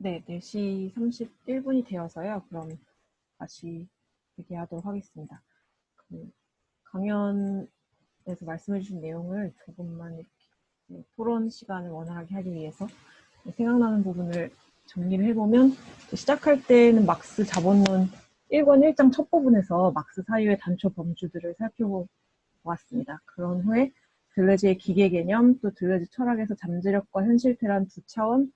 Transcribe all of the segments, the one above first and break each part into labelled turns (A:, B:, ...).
A: 네, 4시 31분이 되어서요. 그럼 다시 얘기하도록 하겠습니다. 그 강연에서 말씀해 주신 내용을 조금만 이렇게 토론 시간을 원활하게 하기 위해서 생각나는 부분을 정리를 해보면, 시작할 때는 막스 자본론 1권 1장 첫 부분에서 막스 사유의 단초 범주들을 살펴보았습니다. 그런 후에 들레즈의 기계 개념, 또 들레즈 철학에서 잠재력과 현실태란 두 차원,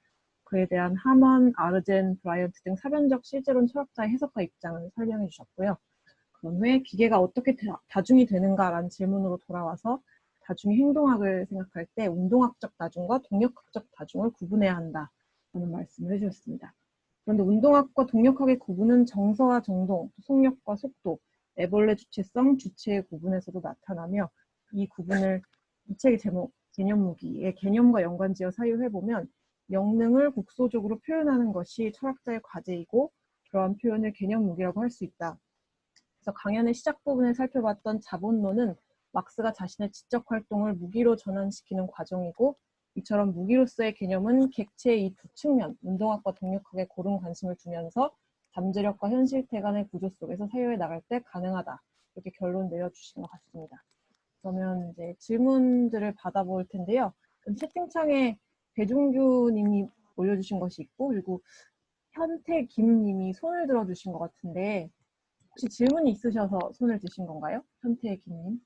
A: 그에 대한 하먼, 아르젠, 브라이언트 등 사변적 실제론 철학자의 해석과 입장을 설명해 주셨고요. 그런 후에 기계가 어떻게 다중이 되는가라는 질문으로 돌아와서 다중의 행동학을 생각할 때 운동학적 다중과 동력학적 다중을 구분해야 한다는 말씀을 해주셨습니다. 그런데 운동학과 동력학의 구분은 정서와 정동, 속력과 속도, 애벌레 주체성, 주체의 구분에서도 나타나며, 이 구분을 이 책의 제목 개념 무기의 개념과 연관지어 사유해보면 영능을 국소적으로 표현하는 것이 철학자의 과제이고 그러한 표현을 개념 무기라고 할 수 있다. 그래서 강연의 시작 부분에 살펴봤던 자본론은 막스가 자신의 지적 활동을 무기로 전환시키는 과정이고, 이처럼 무기로서의 개념은 객체의 이 두 측면, 운동학과 동력학에 고른 관심을 두면서 잠재력과 현실태 간의 구조 속에서 사유해 나갈 때 가능하다. 이렇게 결론 내려주신 것 같습니다. 그러면 이제 질문들을 받아볼 텐데요. 채팅창에 배종규 님이 올려주신 것이 있고, 그리고 현태김 님이 손을 들어주신 것 같은데, 혹시 질문이 있으셔서 손을 드신 건가요? 현태김 님?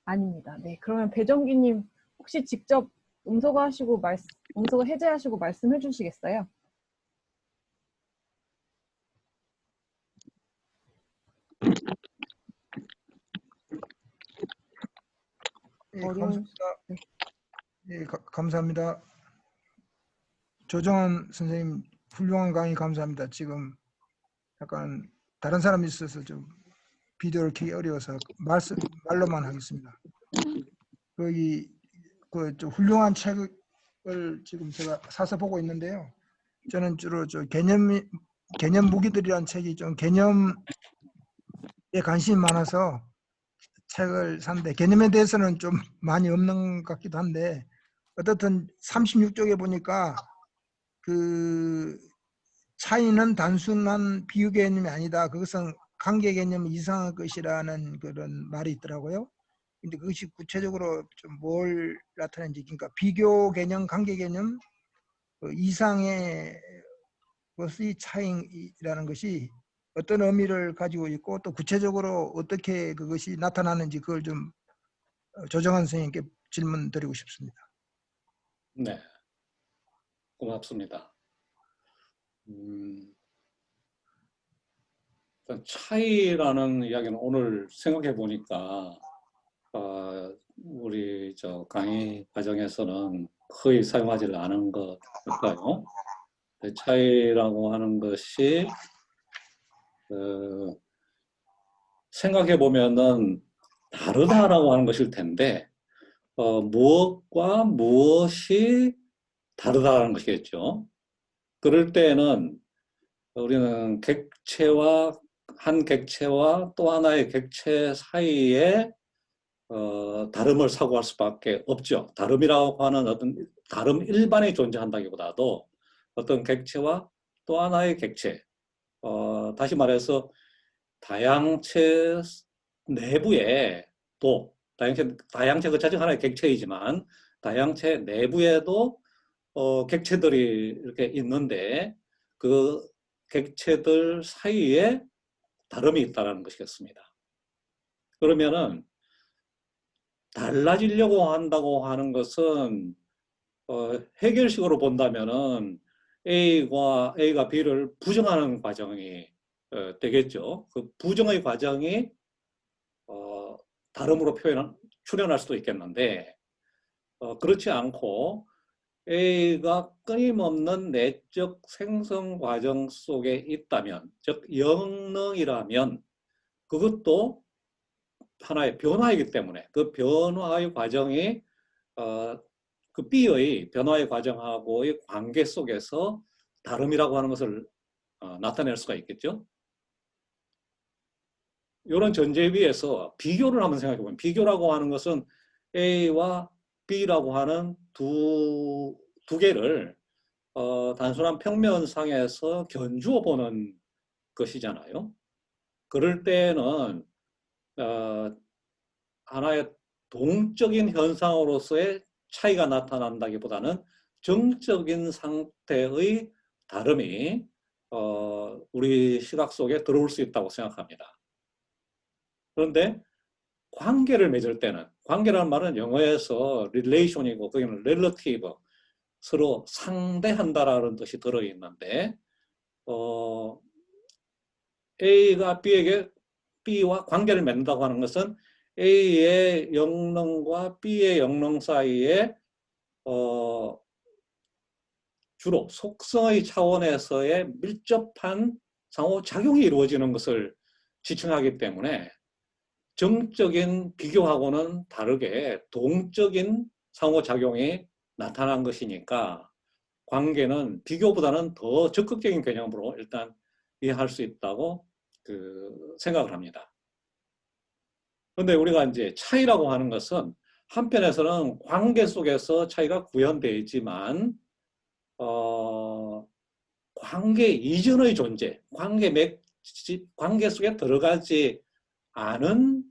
A: 아닙니다. 네, 그러면 배정기 님 혹시 직접 음소거 해제하시고 말씀해 주시겠어요?
B: 예,
A: 어려운.
B: 감사합니다.
A: 네.
B: 예, 감사합니다. 조정원 선생님 훌륭한 강의 감사합니다. 지금 약간 다른 사람이 있어서 좀 비디오를 켜기 어려워서 말로만 하겠습니다. 좀 훌륭한 책을 지금 제가 사서 보고 있는데요. 저는 주로 개념 무기들이라는 책이 좀 개념에 관심이 많아서 책을 샀는데, 개념에 대해서는 좀 많이 없는 것 같기도 한데, 어떻든 36쪽에 보니까 그 차이는 단순한 비유 개념이 아니다. 그것은 관계 개념 이상의 것이라는 그런 말이 있더라고요. 근데 그것이 구체적으로 좀 뭘 나타내는지, 그러니까 비교 개념, 관계 개념 이상의 것의 차이라는 것이 어떤 의미를 가지고 있고, 또 구체적으로 어떻게 그것이 나타나는지 그걸 좀 조정한 선생님께 질문 드리고 싶습니다.
C: 네, 고맙습니다. 차이라는 이야기는 오늘 생각해 보니까 우리 강의 과정에서는 거의 사용하지 않은 것 같아요. 차이라고 하는 것이 생각해 보면은 다르다라고 하는 것일 텐데, 무엇과 무엇이 다르다는 것이겠죠. 그럴 때는 우리는 한 객체와 또 하나의 객체 사이에 다름을 사고할 수밖에 없죠. 다름이라고 하는 어떤 다름 일반이 존재한다기보다도 어떤 객체와 또 하나의 객체, 다시 말해서 다양체 내부에 또 다양체 그 자체가 하나의 객체이지만 다양체 내부에도 객체들이 이렇게 있는데 그 객체들 사이에 다름이 있다는 것이겠습니다. 그러면은 달라지려고 한다고 하는 것은 해결식으로 본다면은 A가 B를 부정하는 과정이 되겠죠. 그 부정의 과정이 다름으로 출현할 수도 있겠는데, 그렇지 않고 A가 끊임없는 내적 생성 과정 속에 있다면, 즉 영능이라면 그것도 하나의 변화이기 때문에 그 변화의 과정이 그 B의 변화의 과정하고의 관계 속에서 다름이라고 하는 것을 나타낼 수가 있겠죠. 이런 전제 위에서 비교를 한번 생각해 보면, 비교라고 하는 것은 A와 B라고 하는 두 개를 단순한 평면상에서 견주어 보는 것이잖아요. 그럴 때는 하나의 동적인 현상으로서의 차이가 나타난다기보다는 정적인 상태의 다름이 우리 시각 속에 들어올 수 있다고 생각합니다. 그런데 관계를 맺을 때는, 관계라는 말은 영어에서 relation이고 거기는 relative, 서로 상대한다라는 뜻이 들어있는데 A가 B와 관계를 맺는다고 하는 것은 A의 영능과 B의 영능 사이에 주로 속성의 차원에서의 밀접한 상호작용이 이루어지는 것을 지칭하기 때문에 정적인 비교하고는 다르게 동적인 상호작용이 나타난 것이니까 관계는 비교보다는 더 적극적인 개념으로 일단 이해할 수 있다고 생각을 합니다. 그런데 우리가 이제 차이라고 하는 것은 한편에서는 관계 속에서 차이가 구현되어 있지만 관계 이전의 존재, 관계 속에 들어가지 않은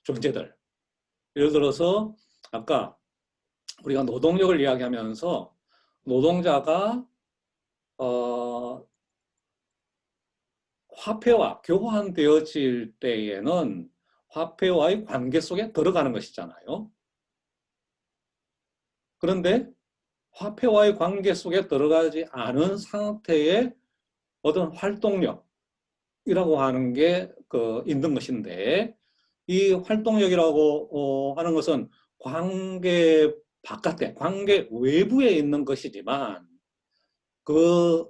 C: 존재들. 예를 들어서 아까 우리가 노동력을 이야기하면서 노동자가 화폐와 교환되어질 때에는 화폐와의 관계 속에 들어가는 것이잖아요. 그런데 화폐와의 관계 속에 들어가지 않은 상태의 어떤 활동력이라고 하는 게 있는 것인데, 이 활동력이라고 하는 것은 관계 바깥에, 관계 외부에 있는 것이지만 그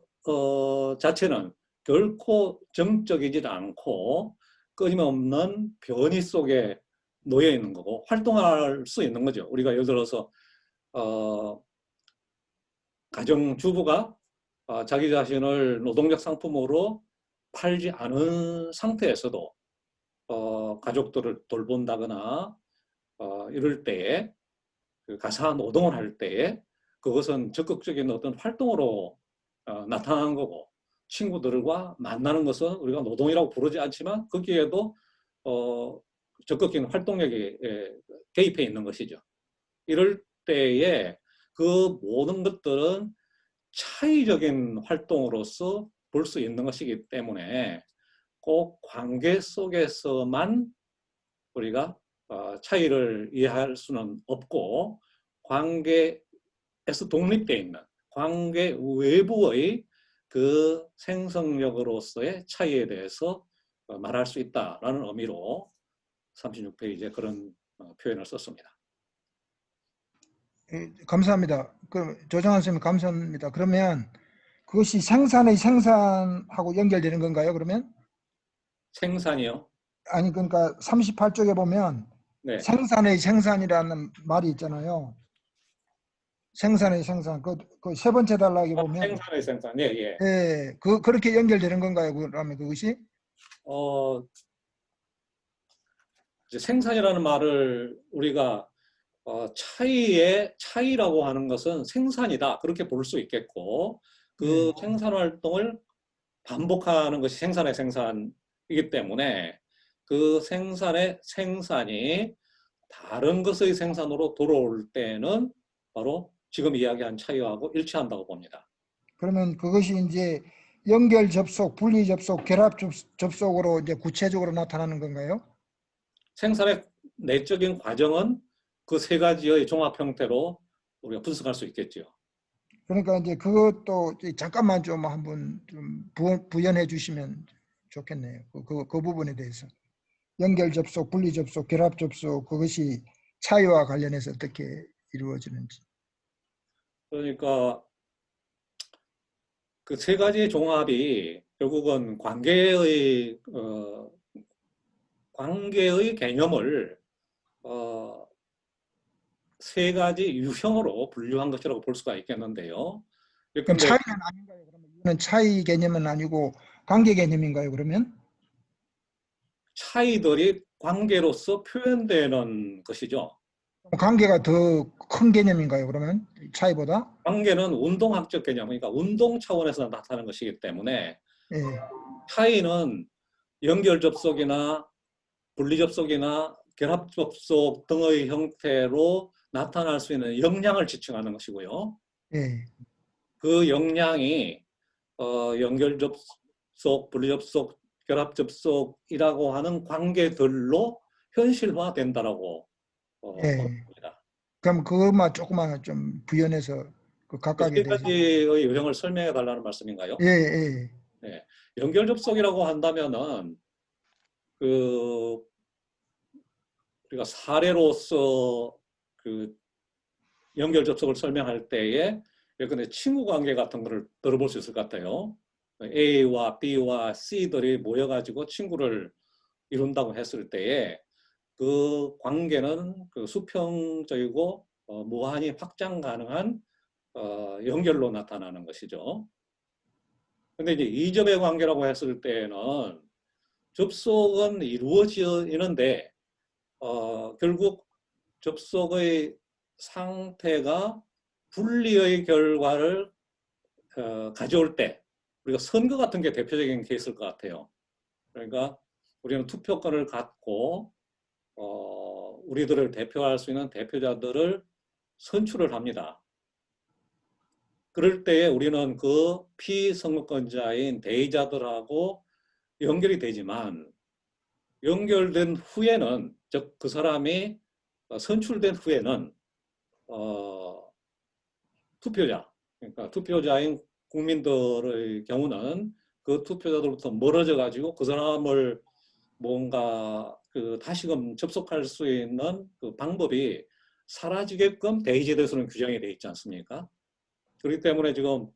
C: 자체는 결코 정적이지 않고 끊임없는 변이 속에 놓여 있는 거고 활동할 수 있는 거죠. 우리가 예를 들어서 가정주부가 자기 자신을 노동력 상품으로 팔지 않은 상태에서도 가족들을 돌본다거나 이럴 때에 가사 노동을 할 때에 그것은 적극적인 어떤 활동으로 나타나는 거고, 친구들과 만나는 것은 우리가 노동이라고 부르지 않지만 거기에도 적극적인 활동력이 개입해 있는 것이죠. 이럴 때에 그 모든 것들은 차이적인 활동으로서 볼 수 있는 것이기 때문에 꼭 관계 속에서만 우리가 차이를 이해할 수는 없고, 관계에서 독립되어 있는 관계 외부의 그 생성력으로서의 차이에 대해서 말할 수 있다라는 의미로 36페이지에 그런 표현을 썼습니다.
B: 감사합니다. 조정환 선생님 감사합니다. 그러면 그것이 생산의 생산하고 연결되는 건가요? 그러면?
C: 생산이요?
B: 아니 그러니까 38쪽에 보면
C: 네.
B: 생산의 생산이라는 말이 있잖아요. 생산의 생산. 그 세 번째 단락에 보면
C: 생산의 생산. 예, 예.
B: 예, 그렇게 연결되는 건가요? 그러면 그것이?
C: 이제 생산이라는 말을 우리가 차이라고 하는 것은 생산이다, 그렇게 볼 수 있겠고, 그 생산 활동을 반복하는 것이 생산의 생산이기 때문에 그 생산의 생산이 다른 것의 생산으로 돌아올 때는 바로 지금 이야기한 차이하고 일치한다고 봅니다.
B: 그러면 그것이 이제 연결 접속, 분리 접속, 결합 접속으로 이제 구체적으로 나타나는 건가요?
C: 생산의 내적인 과정은 그 세 가지의 종합 형태로 우리가 분석할 수 있겠죠.
B: 그러니까 이제 그것도 잠깐만 좀 한번 좀 부연해 주시면 좋겠네요. 그 부분에 대해서. 연결 접속, 분리 접속, 결합 접속, 그것이 차이와 관련해서 어떻게 이루어지는지.
C: 그러니까 그 세 가지의 종합이 결국은 관계의 개념을 세 가지 유형으로 분류한 것이라고 볼 수가 있겠는데요.
B: 그럼 차이는 아닌가요? 그러면 이거는 차이 개념은 아니고 관계 개념인가요? 그러면?
C: 차이들이 관계로서 표현되는 것이죠.
B: 관계가 더 큰 개념인가요? 그러면 차이보다?
C: 관계는 운동학적 개념, 그러니까 운동 차원에서 나타나는 것이기 때문에
B: 예,
C: 차이는 연결 접속이나 분리 접속이나 결합 접속 등의 형태로 나타날 수 있는 역량을 지칭하는 것이고요.
B: 예,
C: 그 역량이 연결 접속, 분리 접속, 결합 접속이라고 하는 관계들로 현실화된다라고
B: 예.
C: 보입니다.
B: 그럼 그것만 조금만 좀 부연해서 그 각각에
C: 세
B: 대해서.
C: 가지의 유형을 설명해 달라는 말씀인가요?
B: 예, 예,
C: 네. 연결 접속이라고 한다면은 그 우리가 사례로서 그 연결 접속을 설명할 때에 예컨대 친구 관계 같은 거를 들어볼 수 있을 것 같아요. A와 B와 C들이 모여가지고 친구를 이룬다고 했을 때에 그 관계는 그 수평적이고 무한히 확장 가능한 연결로 나타나는 것이죠. 근데 이제 이접의 관계라고 했을 때는 접속은 이루어지는데 결국 접속의 상태가 분리의 결과를 가져올 때 우리가 선거 같은 게 대표적인 케이스일 것 같아요. 그러니까 우리는 투표권을 갖고 우리들을 대표할 수 있는 대표자들을 선출을 합니다. 그럴 때에 우리는 그 피선거권자인 대의자들하고 연결이 되지만 연결된 후에는 즉 그 사람이 선출된 후에는 투표자 그러니까 투표자인 국민들의 경우는 그 투표자들부터 멀어져 가지고 그 사람을 뭔가 그 다시금 접속할 수 있는 그 방법이 사라지게끔 대의제도에서는 규정이 되어 있지 않습니까? 그렇기 때문에 지금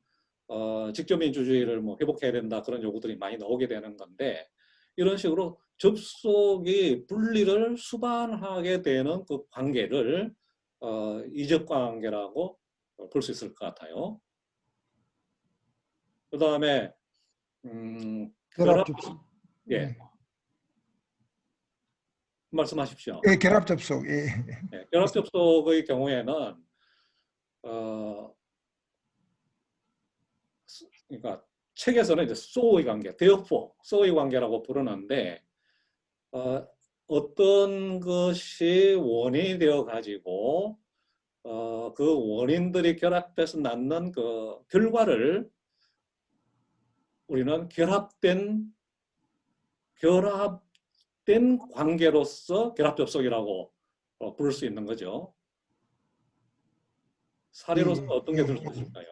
C: 직접 민주주의를 뭐 회복해야 된다 그런 요구들이 많이 나오게 되는 건데 이런 식으로 접속이 분리를 수반하게 되는 그 관계를 이적 관계라고 볼 수 있을 것 같아요. 그 다음에
B: 결합
C: 결합
B: 접속.
C: 예 말씀하십시오.
B: 예, 결합 접속. 예,
C: 예, 결합 접속의 경우에는 그러니까 책에서는 이제 소의 관계, therefore, so의 관계라고 부르는데 어떤 것이 원인이 되어 가지고 그 원인들이 결합돼서 낳는 그 결과를 우리는 결합된 관계로서 결합 접속이라고 부를 수 있는 거죠. 사례로서 어떤 게 될 수 있을까요?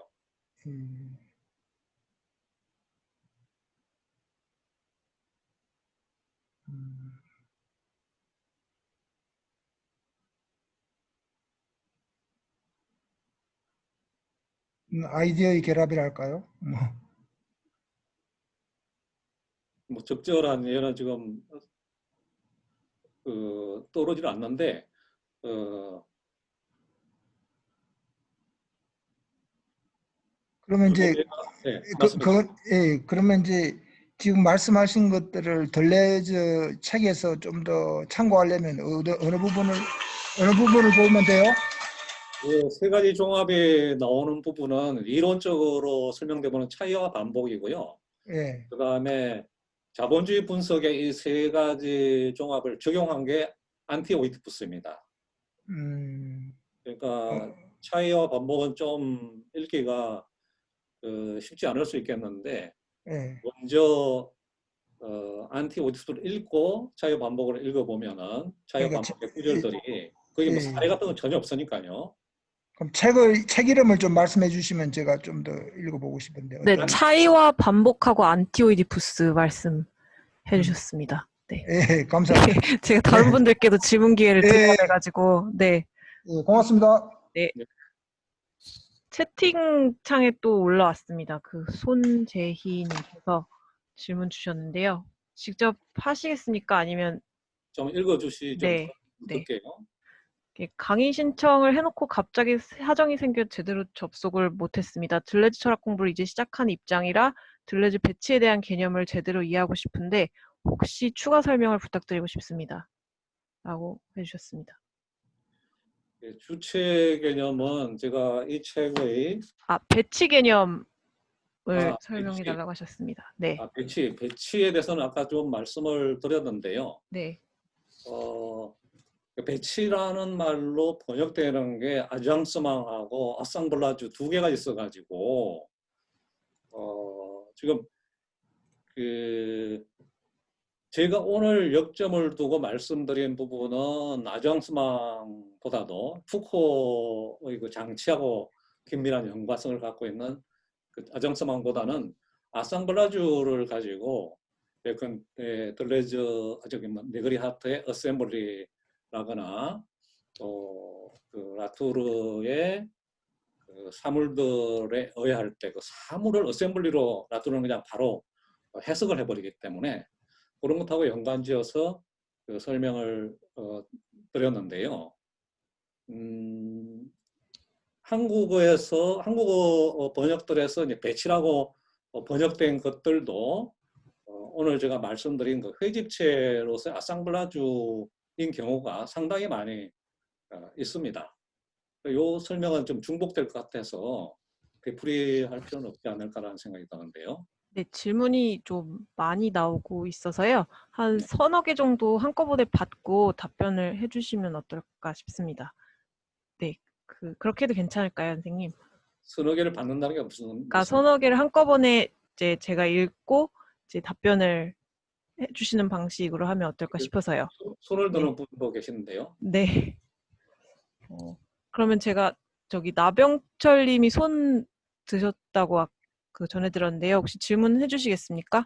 B: 아이디어의 결합이랄까요?
C: 뭐 적절한 예는 지금 떠오르질 않는데
B: 그러면 이제
C: 네, 말씀해
B: 예, 그러면 이제 지금 말씀하신 것들을 덜레즈 책에서 좀 더 참고하려면 어느 부분을 보면 돼요?
C: 세 가지 종합이 나오는 부분은 이론적으로 설명되는 차이와 반복이고요.
B: 예,
C: 그 다음에 자본주의 분석의 이 세 가지 종합을 적용한 게 안티오이디푸스입니다. 그러니까 차이와 반복은 좀 읽기가 쉽지 않을 수 있겠는데
B: 예.
C: 먼저 안티오이디푸스를 읽고 차이와 반복을 읽어보면은 차이와
B: 그러니까
C: 반복의 구절들이 거기 뭐
B: 예.
C: 사례 같은 건 전혀 없으니까요.
B: 그럼 책 이름을 좀 말씀해 주시면 제가 좀 더 읽어보고 싶은데
A: 네,
B: 어떤?
A: 차이와 반복하고 안티오이디푸스 말씀해 주셨습니다. 네.
B: 예, 감사합니다.
A: 제가 다른 분들께도 질문 기회를
B: 예.
A: 드려야 돼가지고, 네.
B: 예, 고맙습니다.
A: 네. 채팅창에 또 올라왔습니다. 그 손재희님께서 질문 주셨는데요. 직접 하시겠습니까? 아니면
C: 좀 읽어주시죠.
A: 네, 네.
C: 듣게요.
A: 강의 신청을 해놓고 갑자기 사정이 생겨 제대로 접속을 못했습니다. 들레즈 철학 공부를 이제 시작한 입장이라 들레즈 배치에 대한 개념을 제대로 이해하고 싶은데 혹시 추가 설명을 부탁드리고 싶습니다. 라고 해주셨습니다.
C: 예, 주체 개념은 제가 이 책의
A: 배치 개념을 설명해
C: 배치,
A: 달라고 하셨습니다. 네.
C: 배치에 대해서는 아까 좀 말씀을 드렸는데요.
A: 네.
C: 배치라는 말로 번역되는 게 아장스망하고 아상블라주 두 개가 있어가지고 지금 그 제가 오늘 역점을 두고 말씀드린 부분은 아장스망보다도 푸코의 그 장치하고 긴밀한 연관성을 갖고 있는 그 아장스망보다는 아상블라주를 가지고 들레즈 저기 네그리 하트의 어셈블리라거나 또 그 라투르의 그 사물들에 의할 때 그 사물을 어셈블리로 라투르는 그냥 바로 해석을 해버리기 때문에 그런 것하고 연관지어서 그 설명을 드렸는데요. 한국어 번역들에서 이제 배치라고 번역된 것들도 오늘 제가 말씀드린 그 회집체로서의 아상블라주인 경우가 상당히 많이 있습니다. 이 설명은 좀 중복될 것 같아서 되풀이할 필요는 없지 않을까라는 생각이 드는데요.
A: 네, 질문이 좀 많이 나오고 있어서요. 한
C: 네.
A: 서너 개 정도 한꺼번에 받고 답변을 해주시면 어떨까 싶습니다. 네, 그렇게 해도 괜찮을까요, 선생님?
C: 서너 개를 받는다는 게 무슨
A: 그러니까
C: 무슨
A: 서너 개를 한꺼번에 이제 제가 읽고 이제 답변을 해주시는 방식으로 하면 어떨까 싶어서요.
C: 손을
A: 네.
C: 드는 분도 계시는데요.
A: 네. 그러면 제가 저기 나병철 님이 손 드셨다고 전에 들었는데요. 혹시 질문해 주시겠습니까?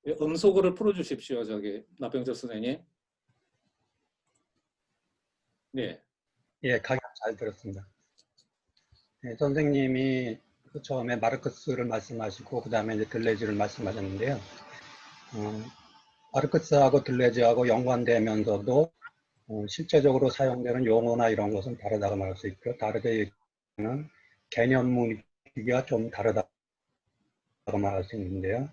C: 예, 음소거를 풀어주십시오. 저기 나병철 선생님. 네.
D: 예, 강연 잘 들었습니다. 네, 선생님이 처음에 마르크스를 말씀하시고 그 다음에 이제 들레즈를 말씀하셨는데요. 마르크스하고 들레즈하고 연관되면서도 실제적으로 사용되는 용어나 이런 것은 다르다고 말할 수 있고요. 다르게 얘기하는 개념 무기가 좀 다르다고 말할 수 있는데요.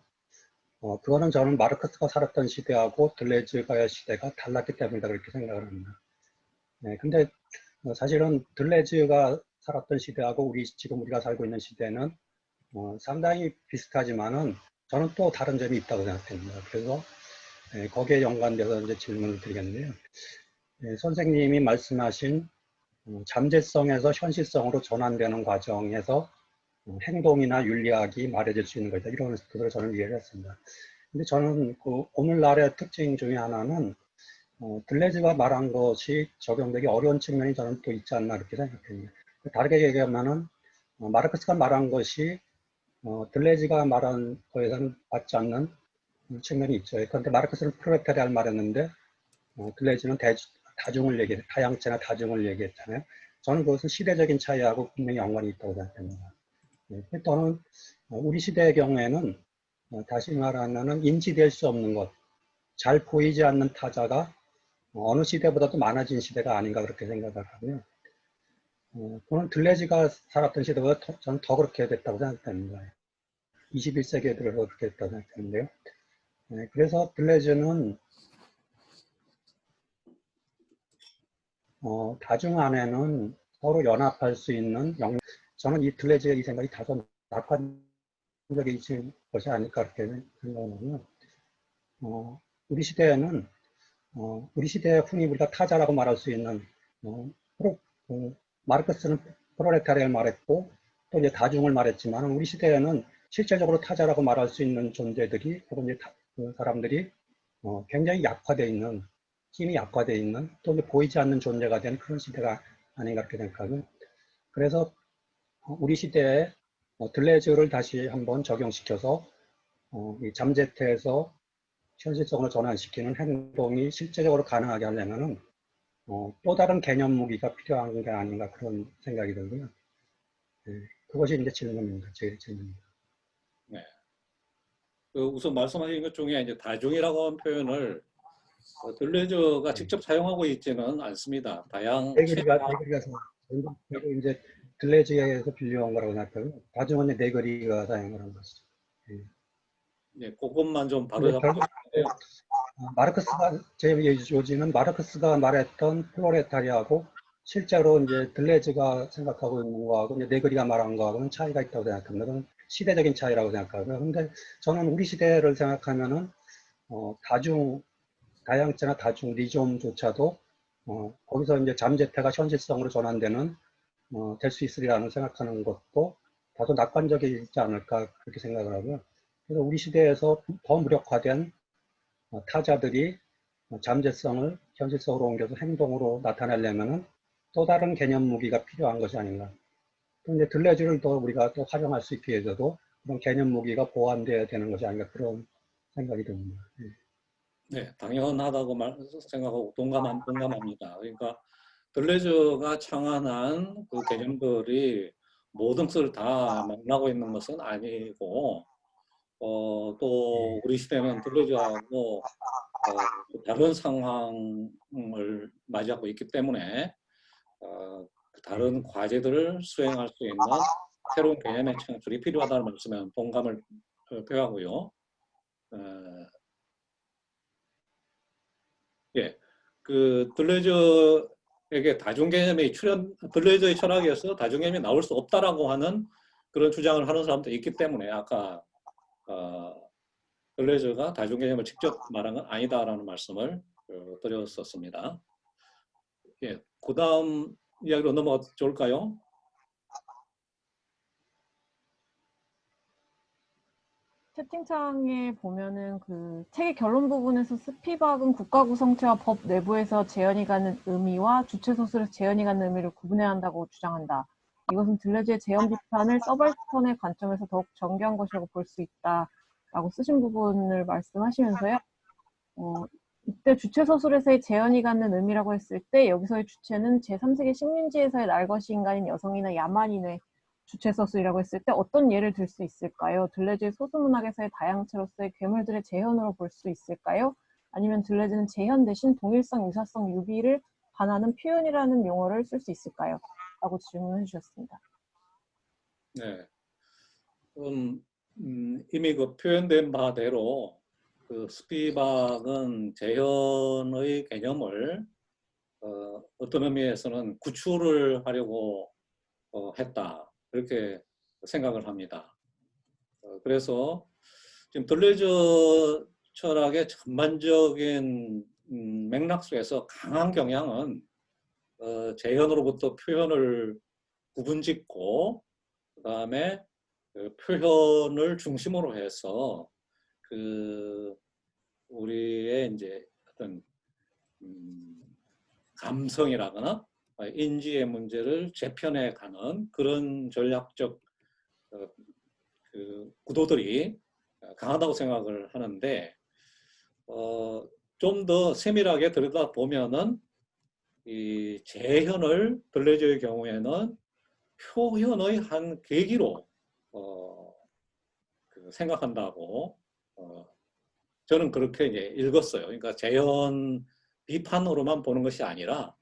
D: 그거는 저는 마르크스가 살았던 시대하고 들레즈가의 시대가 달랐기 때문이다 그렇게 생각을 합니다. 네, 근데 사실은 들레즈가 살았던 시대하고 지금 우리가 살고 있는 시대는 상당히 비슷하지만은 저는 또 다른 점이 있다고 생각합니다. 그래서 거기에 연관돼서 이제 질문을 드리겠는데요. 선생님이 말씀하신 잠재성에서 현실성으로 전환되는 과정에서 행동이나 윤리학이 말해질 수 있는 거다. 이런 것을 저는 이해를 했습니다. 근데 저는 그 오늘날의 특징 중에 하나는 들레즈가 말한 것이 적용되기 어려운 측면이 저는 또 있지 않나 이렇게 생각합니다. 다르게 얘기하면은 마르크스가 말한 것이 들레즈가 말한 거에서는 맞지 않는 측면이 있죠. 그런데 마르크스는 프롤레타리아를 말했는데 들레즈는 다양체나 다중을 얘기했잖아요. 저는 그것은 시대적인 차이하고 분명히 연관이 있다고 생각합니다. 또는 우리 시대의 경우에는 다시 말하면 인지될 수 없는 것, 잘 보이지 않는 타자가 어느 시대보다도 많아진 시대가 아닌가 그렇게 생각을 하고요. 그건 들레즈가 살았던 시대보다 저는 더 그렇게 됐다고 생각합니다. 21세기에 들어서 그렇게 됐다고 생각하는데요. 그래서 들레즈는 다중 안에는 서로 연합할 수 있는 저는 이 들레즈의 이 생각이 다소 낙관적인 것이 아닐까 그렇게 생각하고요. 우리 시대에는 우리 시대에 흔히 우리가 타자라고 말할 수 있는 마르크스는 프롤레타리아를 말했고 또 이제 다중을 말했지만 우리 시대에는 실제적으로 타자라고 말할 수 있는 존재들이 혹은 이제 그 사람들이 굉장히 약화되어 있는 힘이 약화되어 있는 또 이제 보이지 않는 존재가 된 그런 시대가 아닌가 그렇게 생각하고 그래서 우리 시대에 들레즈를 다시 한번 적용시켜서 이 잠재태에서 현실성으로 전환시키는 행동이 실제적으로 가능하게 하려면은 또 다른 개념 무기가 필요한 게 아닌가 그런 생각이 들고요. 그것이 이제 질문입니다. 제 질문입니다.
C: 네. 우선 말씀하신 것 중에 이제 다중이라고 하는 표현을 들레즈가 직접 사용하고 있지는 않습니다.
D: 네그리가 이제 들레즈에서 빌려온 거라고 생각하고 다중은 네그리가 사용을 한 것이죠.
C: 네, 그것만 좀 바로 잡고 있는데요.
D: 마르크스가 제 요지는 마르크스가 말했던 플로레타리아하고 실제로 이제 들레즈가 생각하고 있는 거하고 이제 네그리가 말한 거하고는 차이가 있다고 생각합니다. 그건 시대적인 차이라고 생각하고요. 근데 저는 우리 시대를 생각하면은 다양체나 다중 리좀조차도 거기서 이제 잠재태가 현실성으로 전환되는 될 수 있으리라는 생각하는 것도 다소 낙관적이지 않을까 그렇게 생각을 하고요. 그래서 우리 시대에서 더 무력화된 타자들이 잠재성을 현실성으로 옮겨서 행동으로 나타내려면은 또 다른 개념 무기가 필요한 것이 아닌가. 근데 들레즈를 더 우리가 또 활용할 수 있기 위해서도 그런 개념 무기가 보완되어야 되는 것이 아닌가 그런 생각이 듭니다.
C: 네, 당연하다고 생각하고 동감합니다. 그러니까 들레즈가 창안한 그 개념들이 모든 것을 다 만나고 있는 것은 아니고 또 우리 시대는 들레즈하고 다른 상황을 맞이하고 있기 때문에 다른 과제들을 수행할 수 있는 새로운 개념의 창출이 필요하다는 말씀에 동감을 표하고요. 예, 그 들레즈에게 다중개념이 들레즈의 철학에서 다중개념이 나올 수 없다라고 하는 그런 주장을 하는 사람도 있기 때문에 아까 들레즈가 다중개념을 직접 말한 건 아니다라는 말씀을 드렸었습니다. 예, 그 다음 이야기로 넘어가도 좋을까요?
A: 채팅창에 보면은 그 책의 결론 부분에서 스피박은 국가 구성체와 법 내부에서 재현이 가는 의미와 주체 소설에서 재현이 가는 의미를 구분해야 한다고 주장한다. 이것은 들레즈의 재현 비판을 서벌턴의 관점에서 더욱 정교한 것이라고 볼 수 있다라고 쓰신 부분을 말씀하시면서요. 이때 주체 소설에서의 재현이 갖는 의미라고 했을 때 여기서의 주체는 제3세계 식민지에서의 날것이 인간인 여성이나 야만인의 주체 서술이라고 했을 때 어떤 예를 들 수 있을까요? 들레즈의 소수문학에서의 다양체로서의 괴물들의 재현으로 볼 수 있을까요? 아니면 들레즈는 재현 대신 동일성, 유사성, 유비를 반하는 표현이라는 용어를 쓸 수 있을까요? 라고 질문해 주셨습니다.
C: 네. 이미 그 표현된 바대로 그 스피박은 재현의 개념을 어떤 의미에서는 구출을 하려고 했다. 그렇게 생각을 합니다. 그래서 지금 들레즈 철학의 전반적인 맥락 속에서 강한 경향은 재현으로부터 표현을 구분짓고 그 다음에 그 표현을 중심으로 해서 그 우리의 이제 어떤 감성이라거나 인지의 문제를 재편해 가는 그런 전략적 그 구도들이 강하다고 생각을 하는데 좀 더 세밀하게 들여다보면은 이 재현을 들레즈의 경우에는 표현의 한 계기로 그 생각한다고 저는 그렇게 이제 읽었어요. 그러니까 재현 비판으로만 보는 것이 아니라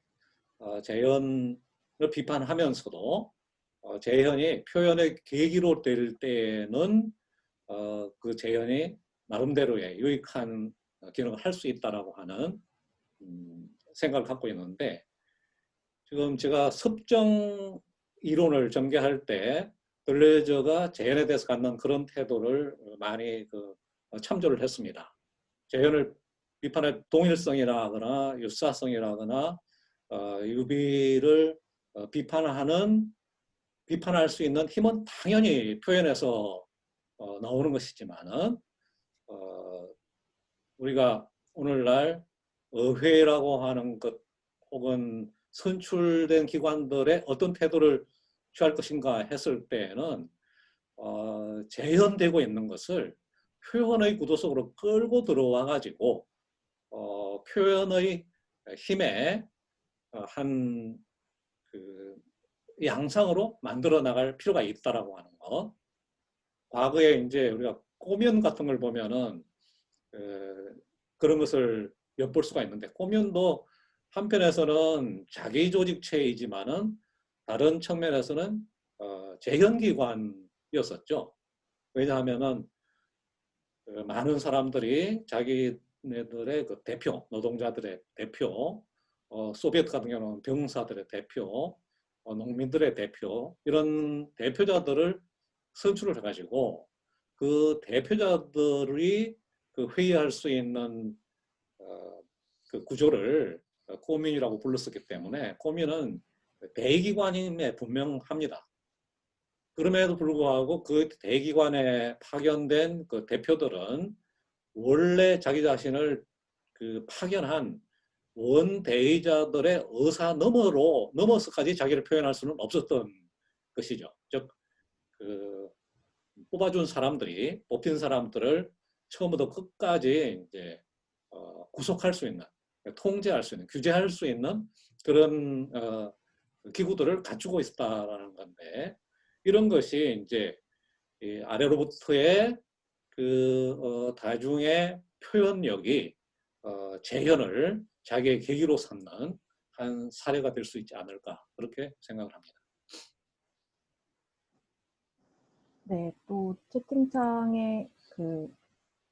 C: 재현을 비판하면서도 재현이 표현의 계기로 될 때는 그 재현이 나름대로의 유익한 기능을 할 수 있다라고 하는 생각을 갖고 있는데 지금 제가 섭정 이론을 전개할 때 들레즈가 재현에 대해서 갖는 그런 태도를 많이 참조를 했습니다. 재현을 비판할 동일성이라거나 유사성이라거나 유비를 비판할 수 있는 힘은 당연히 표현에서 나오는 것이지만은 우리가 오늘날 의회라고 하는 것 혹은 선출된 기관들의 어떤 태도를 취할 것인가 했을 때에는 재현되고 있는 것을 표현의 구도 속으로 끌고 들어와 가지고 표현의 힘에 한 그 양상으로 만들어 나갈 필요가 있다라고 하는 것. 과거에 이제 우리가 꼬면 같은 걸 보면은 그런 것을 엿볼 수가 있는데 꼬면도 한편에서는 자기 조직체이지만은 다른 측면에서는 재현기관이었었죠. 왜냐하면은 많은 사람들이 자기 네들의 그 대표, 노동자들의 대표, 소비에트 같은 경우는 병사들의 대표, 농민들의 대표, 이런 대표자들을 선출을 해가지고 그 대표자들이 그 회의할 수 있는 그 구조를 코민이라고 불렀었기 때문에 코민은 대기관임에 분명합니다. 그럼에도 불구하고 그 대기관에 파견된 그 대표들은 원래 자기 자신을 그 파견한 원대의자들의 의사 넘어서까지 자기를 표현할 수는 없었던 것이죠. 즉, 그 뽑아준 사람들이, 뽑힌 사람들을 처음부터 끝까지 이제 구속할 수 있는, 통제할 수 있는, 규제할 수 있는 그런 기구들을 갖추고 있다라는 건데, 이런 것이 이제 아래로부터의 그 다중의 표현력이 재현을 자기의 계기로 삼는 한 사례가 될 수 있지 않을까, 그렇게 생각을 합니다.
A: 네, 또 채팅창에 그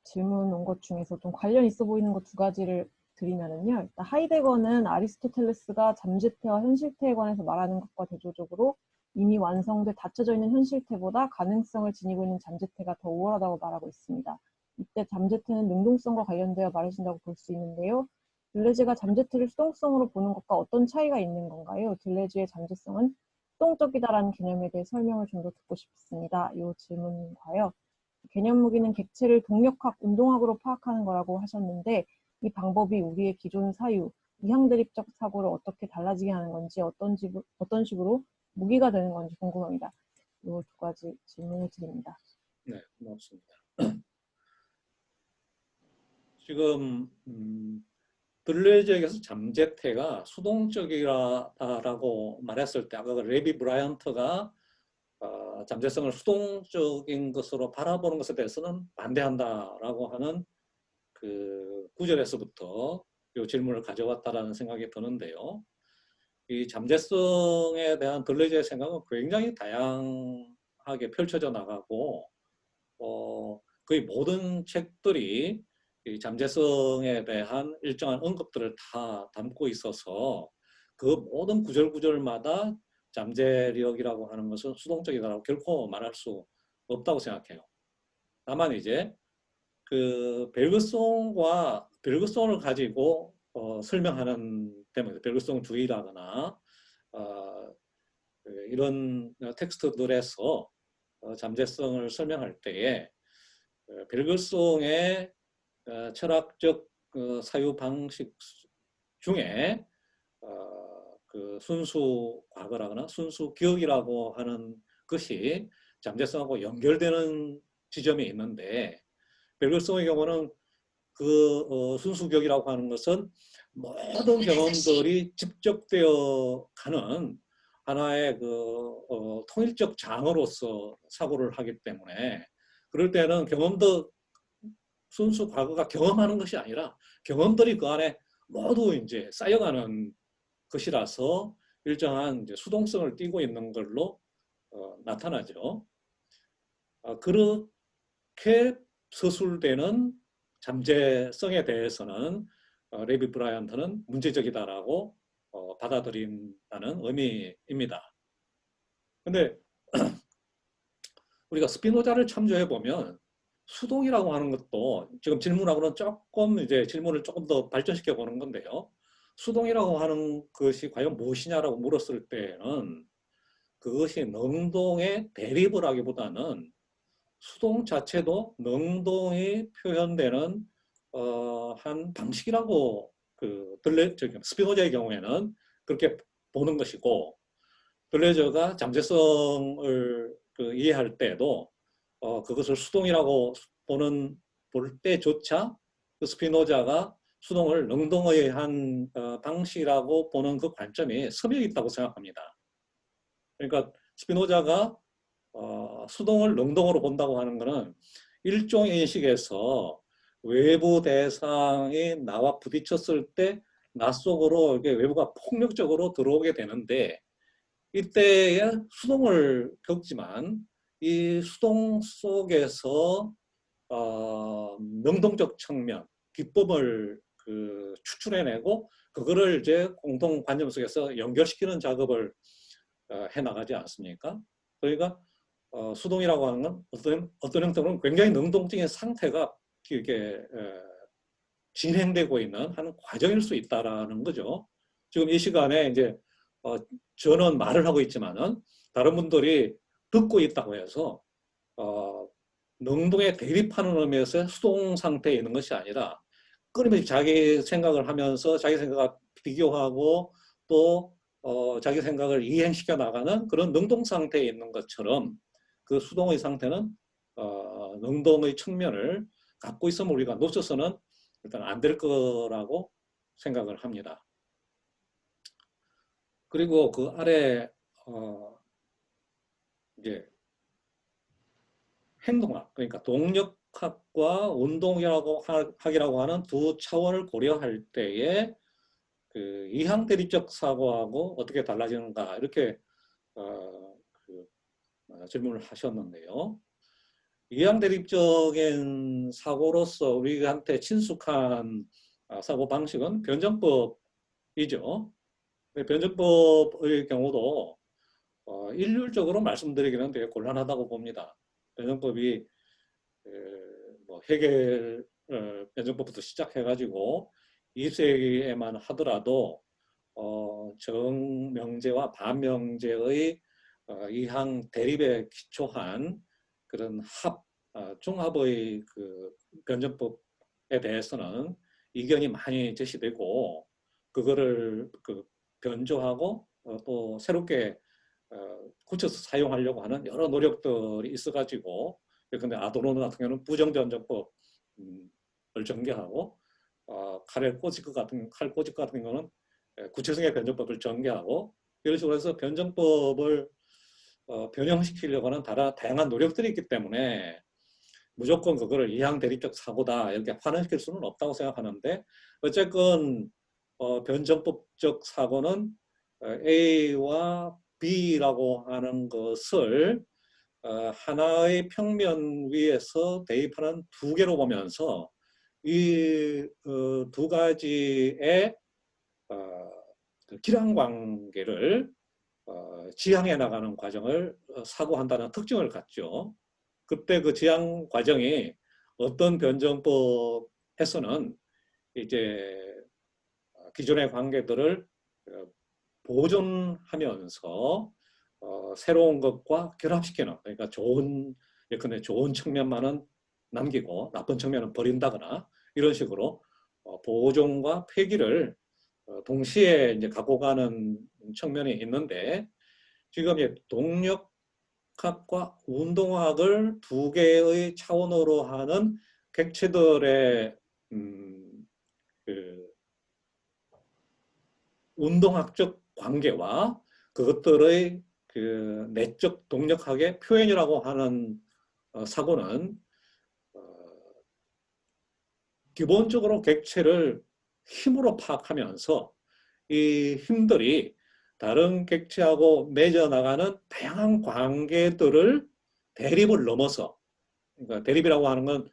A: 질문 온 것 중에서 좀 관련 있어 보이는 것 두 가지를 드리면은요. 일단 하이데거는 아리스토텔레스가 잠재태와 현실태에 관해서 말하는 것과 대조적으로 이미 완성돼 닫혀져 있는 현실태보다 가능성을 지니고 있는 잠재태가 더 우월하다고 말하고 있습니다. 이때 잠재태는 능동성과 관련되어 말해진다고 볼 수 있는데요. 들레즈가 잠재태를 수동성으로 보는 것과 어떤 차이가 있는 건가요? 들레즈의 잠재성은 수동적이다라는 개념에 대해 설명을 좀 더 듣고 싶습니다. 이 질문과요. 개념 무기는 객체를 동력학, 운동학으로 파악하는 거라고 하셨는데 이 방법이 우리의 기존 사유, 이항대립적 사고를 어떻게 달라지게 하는 건지 어떤 식으로 무기가 되는 건지 궁금합니다. 이 두 가지 질문을 드립니다.
C: 네, 고맙습니다. 지금 들레즈에게서 잠재태가 수동적이라고 말했을 때 아까 레비 브라이언트가 잠재성을 수동적인 것으로 바라보는 것에 대해서는 반대한다라고 하는 그 구절에서부터 이 질문을 가져왔다라는 생각이 드는데요. 이 잠재성에 대한 들레즈의 생각은 굉장히 다양하게 펼쳐져 나가고 거의 모든 책들이 이 잠재성에 대한 일정한 언급들을 다 담고 있어서 그 모든 구절구절마다 잠재력이라고 하는 것은 수동적이다라고 결코 말할 수 없다고 생각해요. 다만 이제 그 벨그송을 가지고 설명하는 때문에 벨그송주의라거나 이런 텍스트들에서 잠재성을 설명할 때에 벨그송의 철학적 사유 방식 중에 그 순수 과거라거나 순수 기억이라고 하는 것이 잠재성하고 연결되는 지점이 있는데 벨그송의 경우는 그 순수 기억이라고 하는 것은 모든 경험들이 집적되어 가는 하나의 그 통일적 장으로서 사고를 하기 때문에 그럴 때는 경험도 순수 과거가 경험하는 것이 아니라 경험들이 그 안에 모두 이제 쌓여가는 것이라서 일정한 이제 수동성을 띠고 있는 걸로 나타나죠. 그렇게 서술되는 잠재성에 대해서는 레비 브라이언트는 문제적이다라고 받아들인다는 의미입니다. 근데 우리가 스피노자를 참조해 보면 수동이라고 하는 것도 지금 질문하고는 질문을 조금 더 발전시켜 보는 건데요. 수동이라고 하는 것이 과연 무엇이냐라고 물었을 때는 그것이 능동의 대립을 하기보다는 수동 자체도 능동이 표현되는 한 방식이라고 스피노자의 경우에는 그렇게 보는 것이고 들레즈가 잠재성을 이해할 때도 그것을 수동이라고 볼 때조차 그 스피노자가 수동을 능동의 한 방식이라고 보는 그 관점이 섬이 있다고 생각합니다. 그러니까 스피노자가 수동을 능동으로 본다고 하는 것은 일종의 인식에서 외부 대상이 나와 부딪혔을 때 나 속으로 이게 외부가 폭력적으로 들어오게 되는데 이때에 수동을 겪지만 이 수동 속에서 능동적 측면, 기법을 추출해내고 그거를 이제 공동 관점 속에서 연결시키는 작업을 해나가지 않습니까? 그러니까 수동이라고 하는 건 어떤 형태로는 굉장히 능동적인 상태가 이렇게 진행되고 있는 한 과정일 수 있다라는 거죠. 지금 이 시간에 이제 저는 말을 하고 있지만은 다른 분들이 듣고 있다고 해서 능동에 대립하는 의미에서 수동 상태에 있는 것이 아니라 끊임없이 자기 생각을 하면서 자기 생각과 비교하고 또 자기 생각을 이행시켜 나가는 그런 능동 상태에 있는 것처럼 그 수동의 상태는 능동의 측면을 갖고 있으면 우리가 놓쳐서는 일단 안 될 거라고 생각을 합니다. 그리고 그 아래 이제 행동학, 그러니까 동력학과 운동학이라고 하는 두 차원을 고려할 때에 그 이항 대립적 사고하고 어떻게 달라지는가 이렇게 질문을 하셨는데요. 이항 대립적인 사고로서 우리한테 친숙한 사고 방식은 변정법이죠. 변정법의 경우도 일률적으로 말씀드리기는 되게 곤란하다고 봅니다. 변정법이 뭐 해겔 변정법부터 시작해가지고 20세기에만 하더라도 정명제와 반명제의 이항 대립에 기초한 그런 종합의 그 변정법에 대해서는 이견이 많이 제시되고 그거를 변조하고 또 새롭게 고쳐서 사용하려고 하는 여러 노력들이 있어가지고 근데 아도르노 같은 경우는 부정변정법을 전개하고 칼 꼬집 같은 경우는 구체성의 변정법을 전개하고 이런 식으로 해서 변정법을 변형시키려고 하는 다양한 노력들이 있기 때문에 무조건 그거를 이항 대립적 사고다 이렇게 환원시킬 수는 없다고 생각하는데 어쨌건 변정법적 사고는 A와 B라고 하는 것을 하나의 평면 위에서 대입하는 두 개로 보면서 이 두 가지의 기량 관계를 지향해 나가는 과정을 사고한다는 특징을 갖죠. 그때 그 지향 과정이 어떤 변정법에서는 이제 기존의 관계들을 보존하면서 새로운 것과 결합시키는, 그러니까 좋은 측면만은 남기고 나쁜 측면은 버린다거나 이런 식으로 보존과 폐기를 동시에 이제 갖고 가는 측면이 있는데 지금 이제 동력학과 운동학을 두 개의 차원으로 하는 객체들의 그 운동학적 관계와 그것들의 그 내적 동력학의 표현이라고 하는 사고는 기본적으로 객체를 힘으로 파악하면서 이 힘들이 다른 객체하고 맺어나가는 다양한 관계들을 대립을 넘어서, 그러니까 대립이라고 하는 건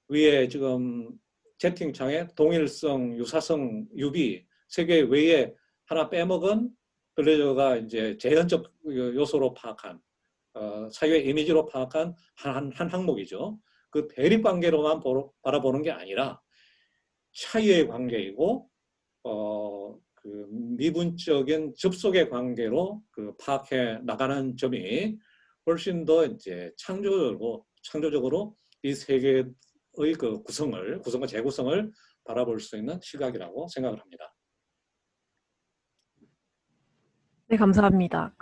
C: 위에 지금 채팅창에 동일성, 유사성, 유비 세 개 외에 하나 빼먹은 블레저가 이제 재현적 요소로 파악한 사유의 이미지로 파악한 한 항목이죠. 그 대립 관계로만 바라보는 게 아니라 차이의 관계이고 그 미분적인 접속의 관계로 파악해 나가는 점이 훨씬 더 이제 창조적으로 이 세 개의 그 구성과 재구성을 바라볼 수 있는 시각이라고 생각을 합니다.
A: 네, 감사합니다.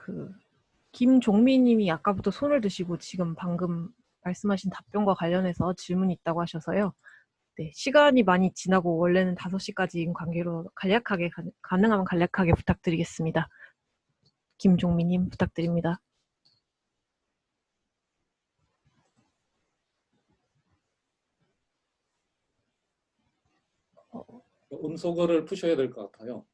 A: 김종민님이 아까부터 손을 드시고 지금 방금 말씀하신 답변과 관련해서 질문이 있다고 하셔서요. 네, 시간이 많이 지나고 원래는 5시까지인 관계로 가능하면 간략하게 부탁드리겠습니다. 김종민님 부탁드립니다.
C: 음소거를 푸셔야 될 것 같아요.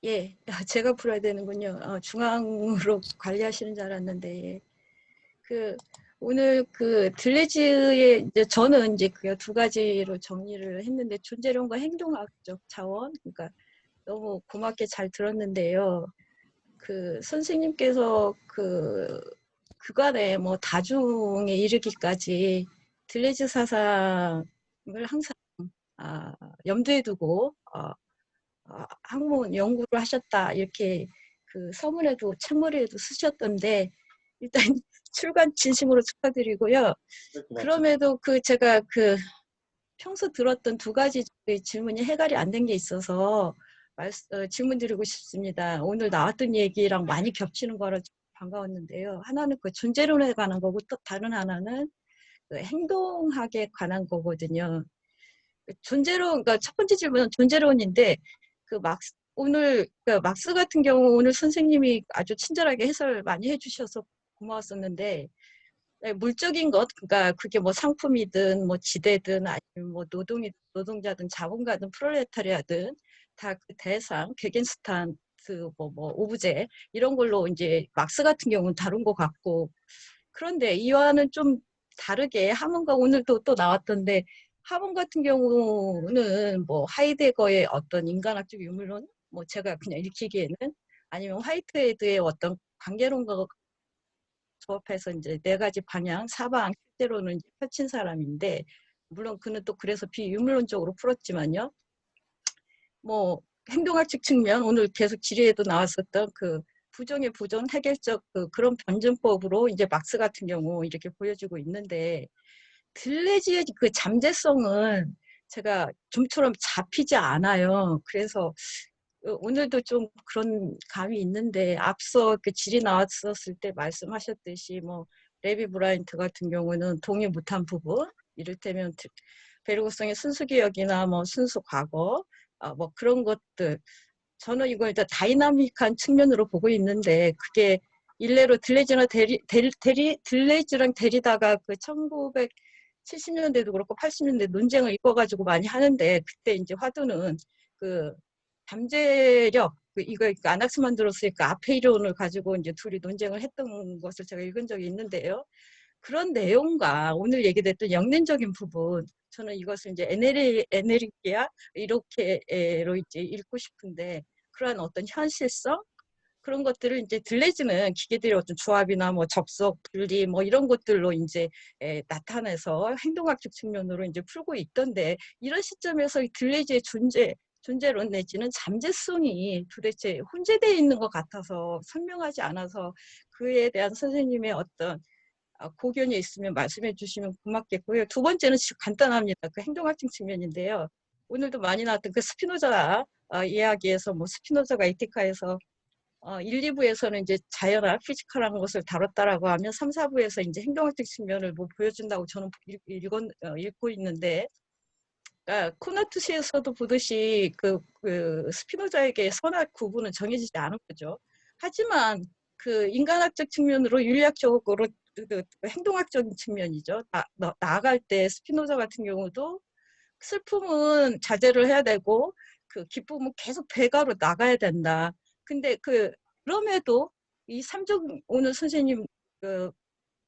E: 예, 제가 풀어야 되는군요. 중앙으로 관리하시는 줄 알았는데, 예. 오늘 그 들레즈의 이제 저는 이제 그 두 가지로 정리를 했는데 존재론과 행동학적 자원, 그러니까 너무 고맙게 잘 들었는데요. 그 선생님께서 그 그간에 뭐 다중에 이르기까지 들레즈 사상을 항상 염두에 두고 학문 연구를 하셨다 이렇게 그 서문에도 책머리에도 쓰셨던데 일단 출간 진심으로 축하드리고요.
C: 네, 고맙습니다.
E: 그럼에도 그 제가 그 평소 들었던 두 가지 질문이 해결이 안 된 게 있어서 질문 드리고 싶습니다. 오늘 나왔던 얘기랑 많이 겹치는 거라 반가웠는데요. 하나는 그 존재론에 관한 거고 또 다른 하나는 그 행동학에 관한 거거든요. 존재론, 그러니까 첫 번째 질문은 존재론인데 그 오늘 그 막스 같은 경우 오늘 선생님이 아주 친절하게 해설 많이 해주셔서 고마웠었는데 물적인 것, 그러니까 그게 뭐 상품이든 뭐 지대든 아니면 뭐 노동자든 자본가든 프롤레타리아든 다 그 대상, 게겐스탄트 뭐 오브제 이런 걸로 이제 막스 같은 경우는 다룬 것 같고 그런데 이와는 좀 다르게 하문과 오늘도 또 나왔던데 하문 같은 경우는 뭐 하이데거의 어떤 인간학적 유물론 뭐 제가 그냥 읽히기에는 아니면 화이트헤드의 어떤 관계론과 조합해서 이제 네 가지 방향, 사방 실제로는 이제 펼친 사람인데 물론 그는 또 그래서 비유물론적으로 풀었지만요. 뭐 행동학적 측면 오늘 계속 지리에도 나왔었던 그 부정의 부정 해결적 그런 변증법으로 이제 막스 같은 경우 이렇게 보여주고 있는데 들레즈의 그 잠재성은 제가 좀처럼 잡히지 않아요. 그래서 오늘도 좀 그런 감이 있는데 앞서 그 질이 나왔었을 때 말씀하셨듯이 뭐 레비 브라이언트 같은 경우는 동의 못한 부분 이를테면 베르구성의 순수기억이나 뭐 순수 과거 뭐 그런 것들 저는 이걸 일단 다이나믹한 측면으로 보고 있는데 그게 일례로 들레즈랑 데리다가 그 1970년대도 그렇고 80년대 논쟁을 이뤄가지고 많이 하는데 그때 이제 화두는 그 잠재력 이거 아낙스만드로스니까 앞에 이론을 가지고 이제 둘이 논쟁을 했던 것을 제가 읽은 적이 있는데요. 그런 내용과 오늘 얘기됐던 영린적인 부분 저는 이것을 이제 에네르기아 이렇게로 이제 읽고 싶은데 그러한 어떤 현실성 그런 것들을 이제 들레즈는 기계들의 어떤 조합이나 뭐 접속, 분리 뭐 이런 것들로 이제 나타내서 행동학적 측면으로 이제 풀고 있던데 이런 시점에서 들레즈의 존재론 내지는 잠재성이 도대체 혼재되어 있는 것 같아서 선명하지 않아서 그에 대한 선생님의 어떤 고견이 있으면 말씀해 주시면 고맙겠고요. 두 번째는 간단합니다. 그 행동학적 측면인데요. 오늘도 많이 나왔던 그 스피노자 이야기에서 뭐 스피노자가 에티카에서 1, 2부에서는 이제 자연학, 피지컬한 것을 다뤘다라고 하면 3, 4부에서 이제 행동학적 측면을 뭐 보여준다고 저는 읽고 있는데 코나투시에서도 보듯이 그 스피노자에게 선악 구분은 정해지지 않은 거죠. 하지만 그 인간학적 측면으로 윤리학적으로 그 행동학적인 측면이죠. 나아갈 때 스피노자 같은 경우도 슬픔은 자제를 해야 되고 그 기쁨은 계속 배가로 나가야 된다. 근데 그럼에도 이 삼중 오늘 선생님 그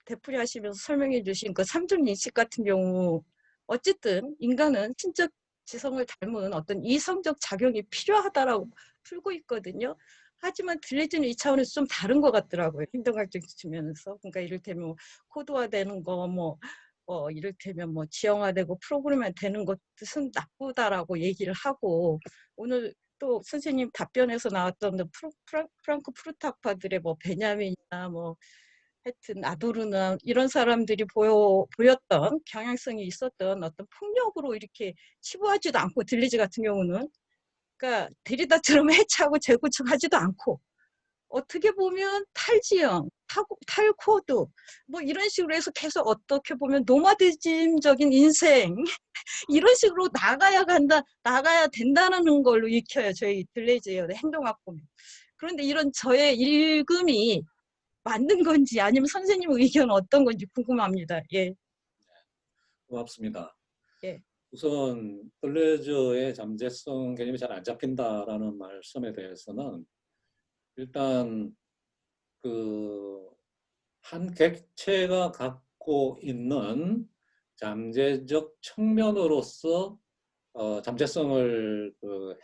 E: 되풀이 하시면서 설명해 주신 그 삼중 인식 같은 경우 어쨌든 인간은 신적 지성을 닮은 어떤 이성적 작용이 필요하다라고 풀고 있거든요. 하지만 들레즈는 이 차원에서 좀 다른 것 같더라고요. 행동학적 측면에서. 그러니까 이를테면 코드화되는 거 이를테면 뭐 지형화되고 프로그램화되는 것은 나쁘다라고 얘기를 하고 오늘 또 선생님 답변에서 나왔던 프랑크 프루타파들의 뭐 베냐민이나 뭐 하여튼 아도르나 이런 사람들이 보였던 경향성이 있었던 어떤 폭력으로 이렇게 치부하지도 않고 들리지 같은 경우는 그러니까 데리다처럼 해체하고 재구축하지도 않고 어떻게 보면 탈지형, 탈코드 뭐 이런 식으로 해서 계속 어떻게 보면 노마디즘적인 인생 이런 식으로 나가야 된다는 걸로 익혀요. 저희 들레즈의 행동학 보면. 그런데 이런 저의 읽음이 맞는 건지 아니면 선생님 의견은 어떤 건지 궁금합니다. 예.
C: 고맙습니다.
E: 예.
C: 우선 들레즈의 잠재성 개념이 잘 안 잡힌다라는 말씀에 대해서는 일단 그 한 객체가 갖고 있는 잠재적 측면으로서 잠재성을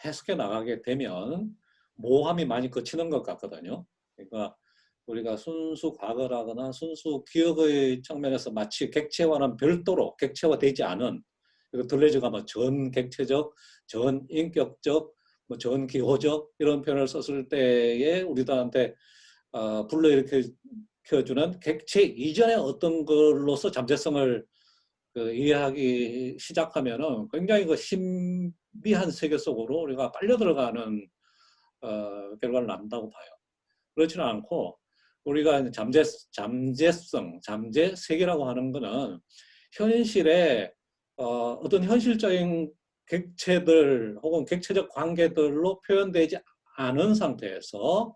C: 해석해 나가게 되면 모호함이 많이 거치는 것 같거든요. 그러니까 우리가 순수 과거라거나 순수 기억의 측면에서 마치 객체와는 별도로 객체화되지 않은, 들레즈가 뭐 전객체적, 전인격적, 뭐 전기호적 이런 표현을 썼을 때에 우리들한테 불러일으켜주는 객체 이전의 어떤 걸로서 잠재성을 이해하기 시작하면은 굉장히 그 신비한 세계 속으로 우리가 빨려 들어가는 결과를 낳는다고 봐요. 그렇지는 않고 우리가 잠재성, 잠재세계라고 하는 거는 현실에 어떤 현실적인 객체들 혹은 객체적 관계들로 표현되지 않은 상태에서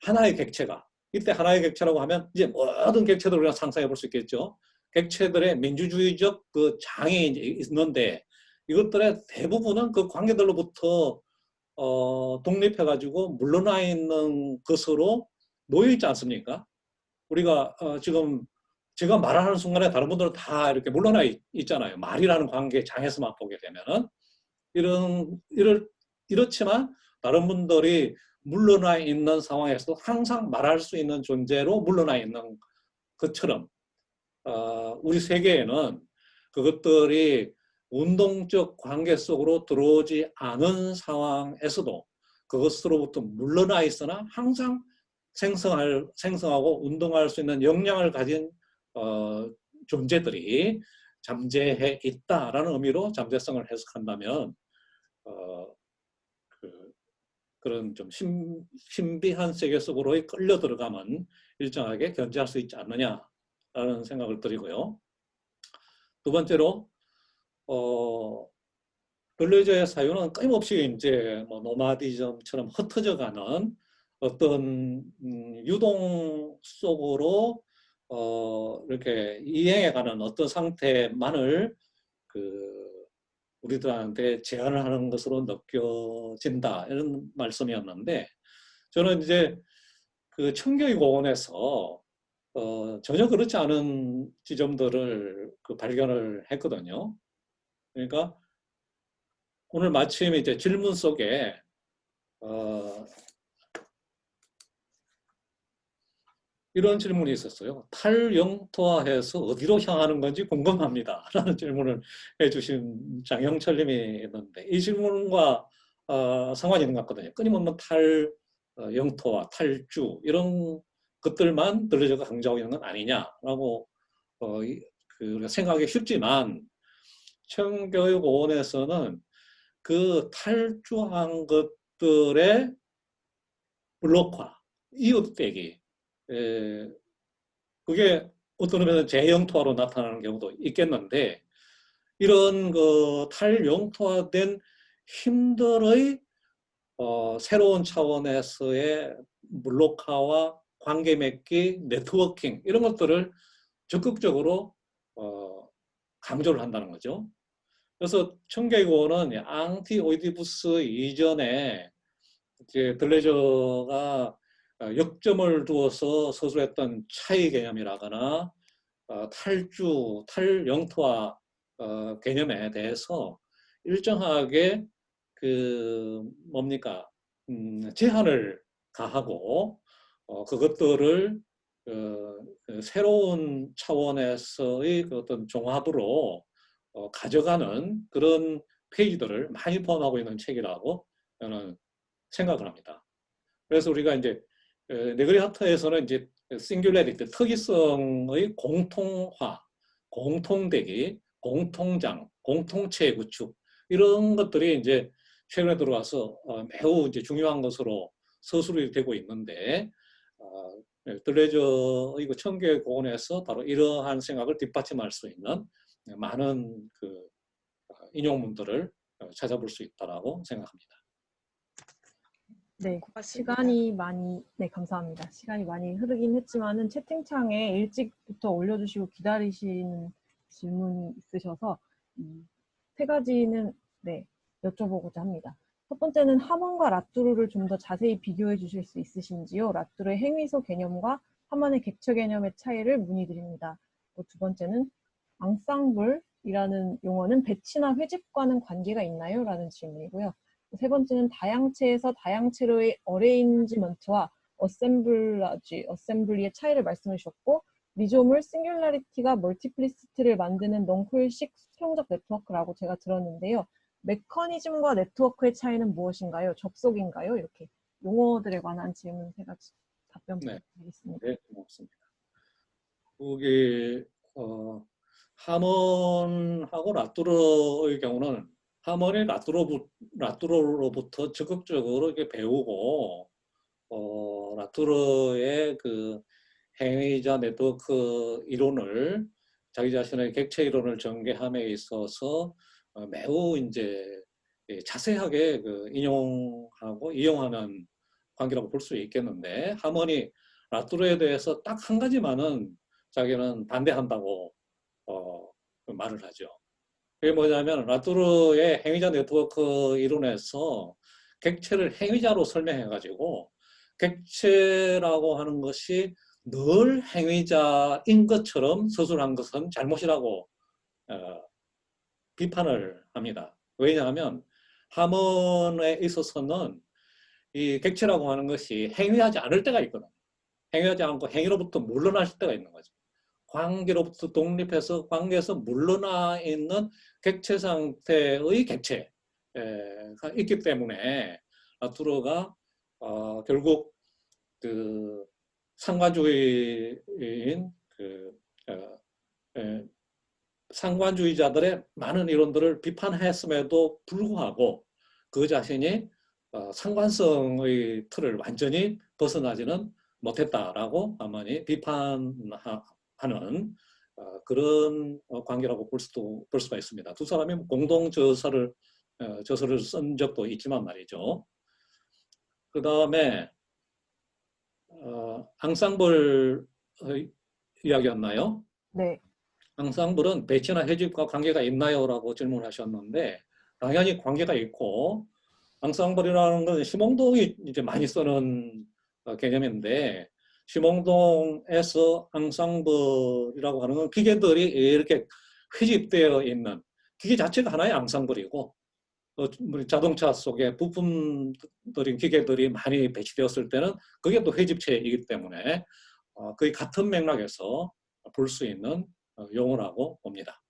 C: 하나의 객체가, 이때 하나의 객체라고 하면 이제 모든 객체들을 우리가 상상해 볼 수 있겠죠. 객체들의 민주주의적 그 장이 있는데 이것들의 대부분은 그 관계들로부터 독립해가지고 물러나 있는 것으로 놓여 있지 않습니까? 우리가 지금 제가 말하는 순간에 다른 분들은 다 이렇게 물러나 있잖아요. 말이라는 관계 장에서만 보게 되면은 이렇지만 다른 분들이 물러나 있는 상황에서도 항상 말할 수 있는 존재로 물러나 있는 것처럼 우리 세계에는 그것들이 운동적 관계 속으로 들어오지 않은 상황에서도 그것으로부터 물러나 있으나 항상 생성하고 운동할 수 있는 역량을 가진 존재들이 잠재해 있다라는 의미로 잠재성을 해석한다면 그런 좀 신비한 세계 속으로의 끌려 들어가면 일정하게 견제할 수 있지 않느냐라는 생각을 드리고요. 두 번째로 들레즈의 사유는 끊임없이 이제 뭐 노마디즘처럼 흩어져가는 어떤 유동 속으로 이렇게 이행해가는 어떤 상태만을 우리들한테 제안을 하는 것으로 느껴진다 이런 말씀이었는데 저는 이제 그 청교의 고원에서 전혀 그렇지 않은 지점들을 발견을 했거든요. 그러니까 오늘 마침 이제 질문 속에 이런 질문이 있었어요. 탈영토화해서 어디로 향하는 건지 궁금합니다. 라는 질문을 해주신 장영철님이 있는데 이 질문과 상관이 있는 것 같거든요. 끊임없는 탈영토화, 탈주 이런 것들만 들레즈가 강조하고 있는 건 아니냐라고 우리가 생각하기 쉽지만 청교육원에서는 그 탈주한 것들의 블록화, 이웃되기 그게 어떤 의미에는 재영토화로 나타나는 경우도 있겠는데 이런 그 탈영토화된 힘들의 새로운 차원에서의 물록화와 관계 맺기, 네트워킹 이런 것들을 적극적으로 강조를 한다는 거죠. 그래서 청계고는 앙티 오이디푸스 이전에 이제 들레저가 역점을 두어서 서술했던 차이 개념이라거나 탈주, 탈영토화 개념에 대해서 일정하게 제한을 가하고 그것들을 새로운 차원에서의 어떤 종합으로 가져가는 그런 페이지들을 많이 포함하고 있는 책이라고 저는 생각을 합니다. 그래서 우리가 이제 네그리 하트에서는 이제 싱귤레리티, 특이성의 공통화, 공통되기, 공통장, 공통체 구축 이런 것들이 이제 최근에 들어와서 매우 이제 중요한 것으로 서술이 되고 있는데 들레저의 청계 고원에서 바로 이러한 생각을 뒷받침할 수 있는 많은 인용문들을 찾아볼 수 있다라고 생각합니다.
A: 네,
E: 고맙습니다.
A: 네, 감사합니다. 시간이 많이 흐르긴 했지만은 채팅창에 일찍부터 올려주시고 기다리시는 질문이 있으셔서 세 가지는 네, 여쭤보고자 합니다. 첫 번째는 하먼과 라뚜르를 좀 더 자세히 비교해 주실 수 있으신지요? 라뚜르의 행위소 개념과 하먼의 객체 개념의 차이를 문의드립니다. 또 두 번째는 앙상블이라는 용어는 배치나 회집과는 관계가 있나요? 라는 질문이고요. 세 번째는 다양체에서 다양체로의 어레인지먼트와 어셈블리의 차이를 말씀해 주셨고, 리조물 싱귤라리티가 멀티플리시티를 만드는 넝쿨식 수평적 네트워크라고 제가 들었는데요. 메커니즘과 네트워크의 차이는 무엇인가요? 접속인가요? 이렇게 용어들에 관한 질문 세 가지 답변
C: 네.
A: 부탁드리겠습니다.
C: 네, 고맙습니다. 그게 하먼하고 라뚜르의 경우는 하먼이 라뚜르로부터 적극적으로 이렇게 배우고 라뚜르의 그 행위자 네트워크 이론을 자기 자신의 객체 이론을 전개함에 있어서 매우 이제 자세하게 그 인용하고 이용하는 관계라고 볼 수 있겠는데, 하먼이 라뚜르에 대해서 딱 한 가지만은 자기는 반대한다고 말을 하죠. 그게 뭐냐면 라뚜르의 행위자 네트워크 이론에서 객체를 행위자로 설명해가지고 객체라고 하는 것이 늘 행위자인 것처럼 서술한 것은 잘못이라고 비판을 합니다. 왜냐하면 하먼에 있어서는 이 객체라고 하는 것이 행위하지 않을 때가 있거든요. 행위하지 않고 행위로부터 물러날 때가 있는 거죠. 관계로부터 독립해서 관계에서 물러나 있는 객체 상태의 객체가 있기 때문에 라투르가 결국 그 상관주의인 상관주의자들의 많은 이론들을 비판했음에도 불구하고 그 자신이 상관성의 틀을 완전히 벗어나지는 못했다라고 아마니 비판하는 그런 관계라고 볼 수가 있습니다. 두 사람이 공동 저서를 쓴 적도 있지만 말이죠. 그 다음에 앙상블 이야기였나요?
A: 네.
C: 앙상블은 배치나 회집과 관계가 있나요? 라고 질문하셨는데, 당연히 관계가 있고, 앙상블이라는 건 심홍동이 이제 많이 쓰는 개념인데, 심홍동에서 앙상블이라고 하는 건 기계들이 이렇게 회집되어 있는 기계 자체가 하나의 앙상블이고, 자동차 속에 부품들인 기계들이 많이 배치되었을 때는 그게 또 회집체이기 때문에 거의 같은 맥락에서 볼 수 있는 용어라고 봅니다.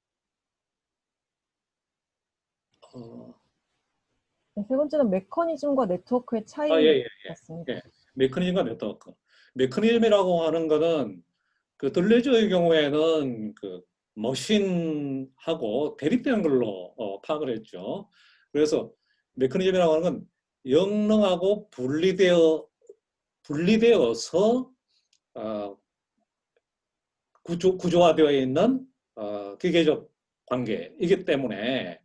A: 네, 세 번째는 메커니즘과 네트워크의
C: 예.
A: 차이였습니다.
C: 예. 메커니즘과 네트워크. 메커니즘이라고 하는 거는 그 들레즈의 경우에는 그 머신하고 대립되는 걸로 파악을 했죠. 그래서 메커니즘이라고 하는 건 영능하고 분리되어서 구조화되어 있는 기계적 관계이기 때문에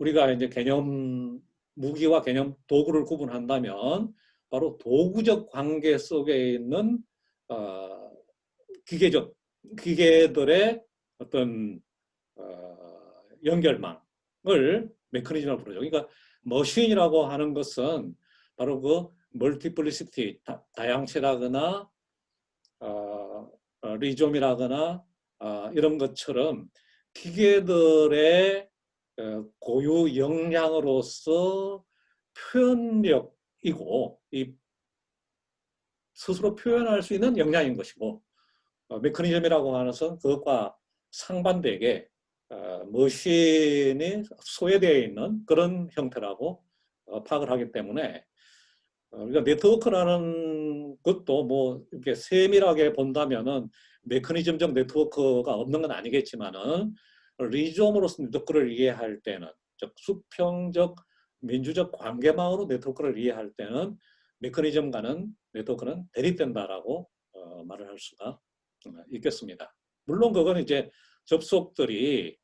C: 우리가 이제 개념 무기와 개념 도구를 구분한다면 바로 도구적 관계 속에 있는 기계들의 어떤 연결망을 메커니즘으로 부르죠. 그러니까 머신이라고 하는 것은 바로 그 멀티플리시티, 다양체라거나 리좀이라거나 이런 것처럼 기계들의 고유 역량으로서 표현력이고 이 스스로 표현할 수 있는 역량인 것이고, 메커니즘이라고 하는 것은 그것과 상반되게 머신이 소외되어 있는 그런 형태라고 파악을 하기 때문에 우리가 네트워크라는 것도 뭐 이렇게 세밀하게 본다면은 메커니즘적 네트워크가 없는 건 아니겠지만은 리좀으로서 네트워크를 이해할 때는, 즉 수평적 민주적 관계망으로 네트워크를 이해할 때는 메커니즘과는 네트워크는 대립된다라고 말을 할 수가 있겠습니다. 물론 그건 이제 접속들이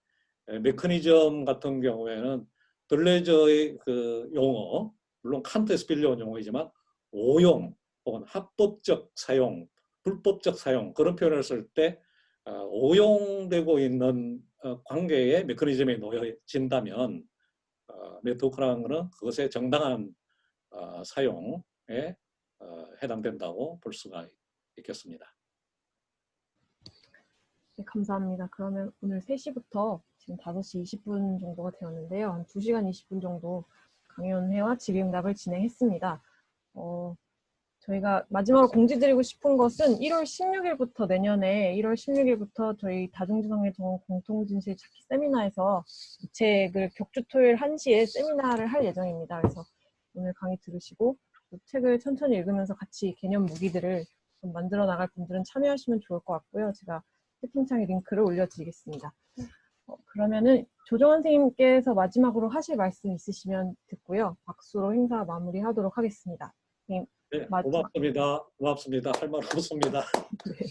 C: 메커니즘 같은 경우에는 들레저의 그 용어, 물론 칸트에서 빌려온 용어이지만 오용 혹은 합법적 사용, 불법적 사용 그런 표현을 쓸 때 오용되고 있는 관계에 메커니즘이 놓여진다면 네트워크라는 것은 그것의 정당한 사용에 해당된다고 볼 수가 있겠습니다.
A: 네, 감사합니다. 그러면 오늘 3시부터 지금 5시 20분 정도가 되었는데요. 한 2시간 20분 정도 강연회와 질의응답을 진행했습니다. 저희가 마지막으로 공지드리고 싶은 것은 1월 16일부터 내년에 1월 16일부터 저희 다중지성의 정원 공통진실 찾기 세미나에서 이 책을 격주 토요일 1시에 세미나를 할 예정입니다. 그래서 오늘 강의 들으시고 그 책을 천천히 읽으면서 같이 개념 무기들을 좀 만들어 나갈 분들은 참여하시면 좋을 것 같고요. 제가 채팅창에 링크를 올려드리겠습니다. 그러면은 조정원 선생님께서 마지막으로 하실 말씀 있으시면 듣고요. 박수로 행사 마무리하도록 하겠습니다. 선생님,
C: 네,
A: 마지막.
C: 고맙습니다. 고맙습니다. 할 말 없습니다.
A: 네.